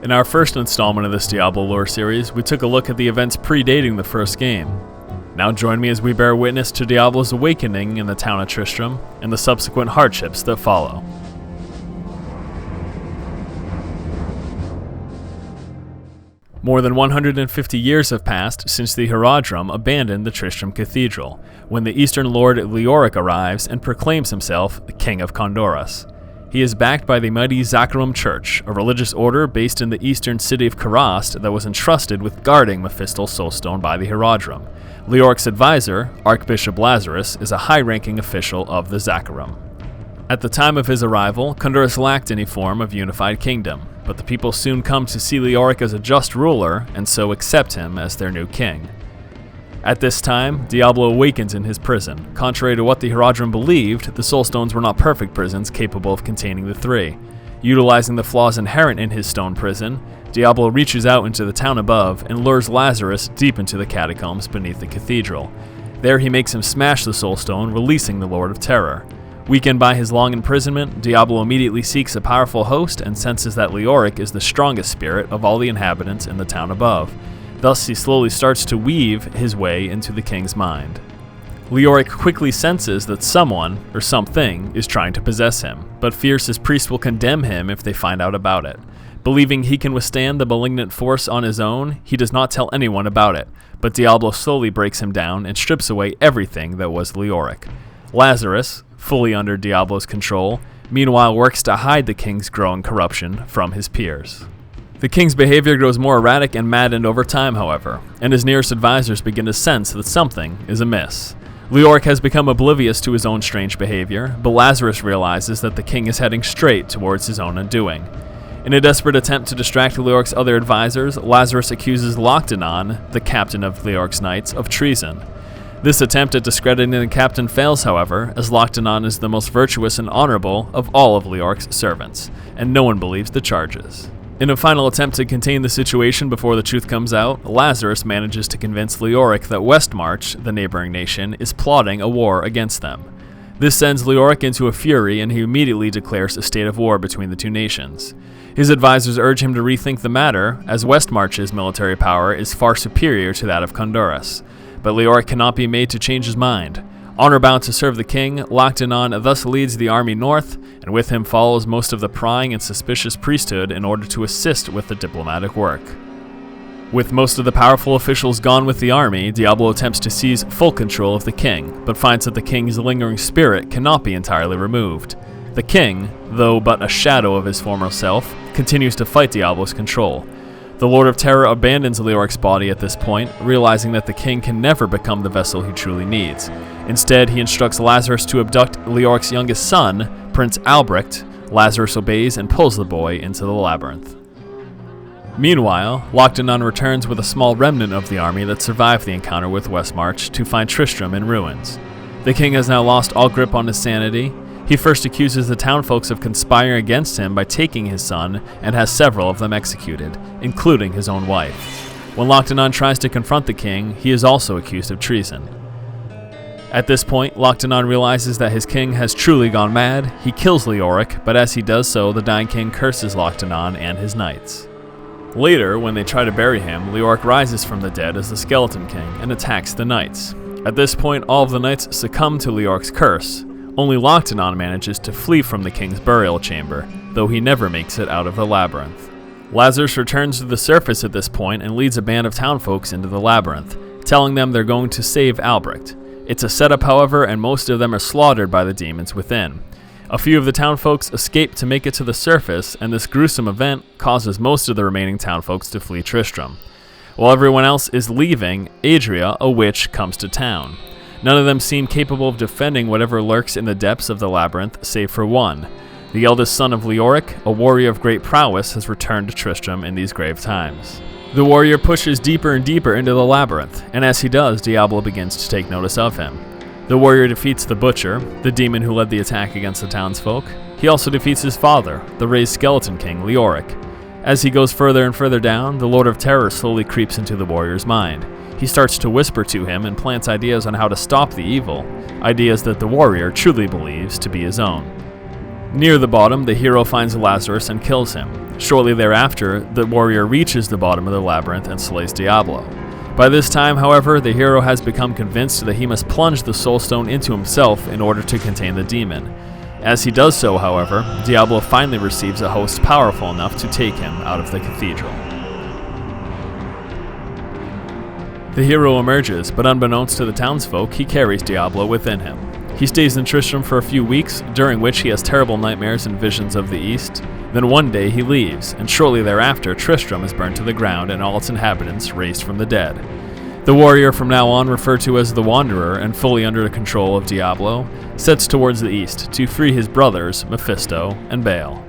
In our first installment of this Diablo lore series, we took a look at the events predating the first game. Now join me as we bear witness to Diablo's awakening in the town of Tristram and the subsequent hardships that follow. More than 150 years have passed since the Horadrim abandoned the Tristram Cathedral, when the Eastern Lord Leoric arrives and proclaims himself the King of Khandoras. He is backed by the mighty Zakarum Church, a religious order based in the eastern city of Karast that was entrusted with guarding Mephistel's soulstone by the Horadrim. Leoric's advisor, Archbishop Lazarus, is a high-ranking official of the Zakarum. At the time of his arrival, Khandoras lacked any form of unified kingdom, but the people soon come to see Leoric as a just ruler and so accept him as their new king. At this time, Diablo awakens in his prison. Contrary to what the Horadrim believed, the Soulstones were not perfect prisons capable of containing the three. Utilizing the flaws inherent in his stone prison, Diablo reaches out into the town above and lures Lazarus deep into the catacombs beneath the cathedral. There he makes him smash the Soulstone, releasing the Lord of Terror. Weakened by his long imprisonment, Diablo immediately seeks a powerful host and senses that Leoric is the strongest spirit of all the inhabitants in the town above. Thus, he slowly starts to weave his way into the king's mind. Leoric quickly senses that someone, or something, is trying to possess him, but fears his priest will condemn him if they find out about it. Believing he can withstand the malignant force on his own, he does not tell anyone about it, but Diablo slowly breaks him down and strips away everything that was Leoric. Lazarus, fully under Diablo's control, meanwhile works to hide the king's growing corruption from his peers. The king's behavior grows more erratic and maddened over time, however, and his nearest advisors begin to sense that something is amiss. Leoric has become oblivious to his own strange behavior, but Lazarus realizes that the king is heading straight towards his own undoing. In a desperate attempt to distract Leoric's other advisors, Lazarus accuses Lochdanon, the captain of Leoric's knights, of treason. This attempt at discrediting the captain fails, however, as Lochdanon is the most virtuous and honorable of all of Leoric's servants, and no one believes the charges. In a final attempt to contain the situation before the truth comes out, Lazarus manages to convince Leoric that Westmarch, the neighboring nation, is plotting a war against them. This sends Leoric into a fury, and he immediately declares a state of war between the two nations. His advisors urge him to rethink the matter, as Westmarch's military power is far superior to that of Khandoras. But Leoric cannot be made to change his mind. Honor-bound to serve the king, Lochdanon thus leads the army north, and with him follows most of the prying and suspicious priesthood in order to assist with the diplomatic work. With most of the powerful officials gone with the army, Diablo attempts to seize full control of the king, but finds that the king's lingering spirit cannot be entirely removed. The king, though but a shadow of his former self, continues to fight Diablo's control. The Lord of Terror abandons Leoric's body at this point, realizing that the king can never become the vessel he truly needs. Instead, he instructs Lazarus to abduct Leoric's youngest son, Prince Albrecht. Lazarus obeys and pulls the boy into the labyrinth. Meanwhile, Lochdanon returns with a small remnant of the army that survived the encounter with Westmarch to find Tristram in ruins. The king has now lost all grip on his sanity. He first accuses the townfolks of conspiring against him by taking his son and has several of them executed, including his own wife. When Lochdanon tries to confront the king, he is also accused of treason. At this point, Lochdanon realizes that his king has truly gone mad. He kills Leoric, but as he does so, the dying king curses Lochdanon and his knights. Later, when they try to bury him, Leoric rises from the dead as the Skeleton King and attacks the knights. At this point, all of the knights succumb to Leoric's curse. Only Lochdanon manages to flee from the king's burial chamber, though he never makes it out of the labyrinth. Lazarus returns to the surface at this point and leads a band of townfolks into the labyrinth, telling them they're going to save Albrecht. It's a setup, however, and most of them are slaughtered by the demons within. A few of the townfolks escape to make it to the surface, and this gruesome event causes most of the remaining townfolks to flee Tristram. While everyone else is leaving, Adria, a witch, comes to town. None of them seem capable of defending whatever lurks in the depths of the labyrinth, save for one. The eldest son of Leoric, a warrior of great prowess, has returned to Tristram in these grave times. The warrior pushes deeper and deeper into the labyrinth, and as he does, Diablo begins to take notice of him. The warrior defeats the Butcher, the demon who led the attack against the townsfolk. He also defeats his father, the raised Skeleton King, Leoric. As he goes further and further down, the Lord of Terror slowly creeps into the warrior's mind. He starts to whisper to him and plants ideas on how to stop the evil, ideas that the warrior truly believes to be his own. Near the bottom, the hero finds Lazarus and kills him. Shortly thereafter, the warrior reaches the bottom of the labyrinth and slays Diablo. By this time, however, the hero has become convinced that he must plunge the Soul Stone into himself in order to contain the demon. As he does so, however, Diablo finally receives a host powerful enough to take him out of the cathedral. The hero emerges, but unbeknownst to the townsfolk, he carries Diablo within him. He stays in Tristram for a few weeks, during which he has terrible nightmares and visions of the East. Then one day he leaves, and shortly thereafter Tristram is burned to the ground and all its inhabitants raised from the dead. The warrior, from now on referred to as the Wanderer and fully under the control of Diablo, sets towards the east to free his brothers, Mephisto and Baal.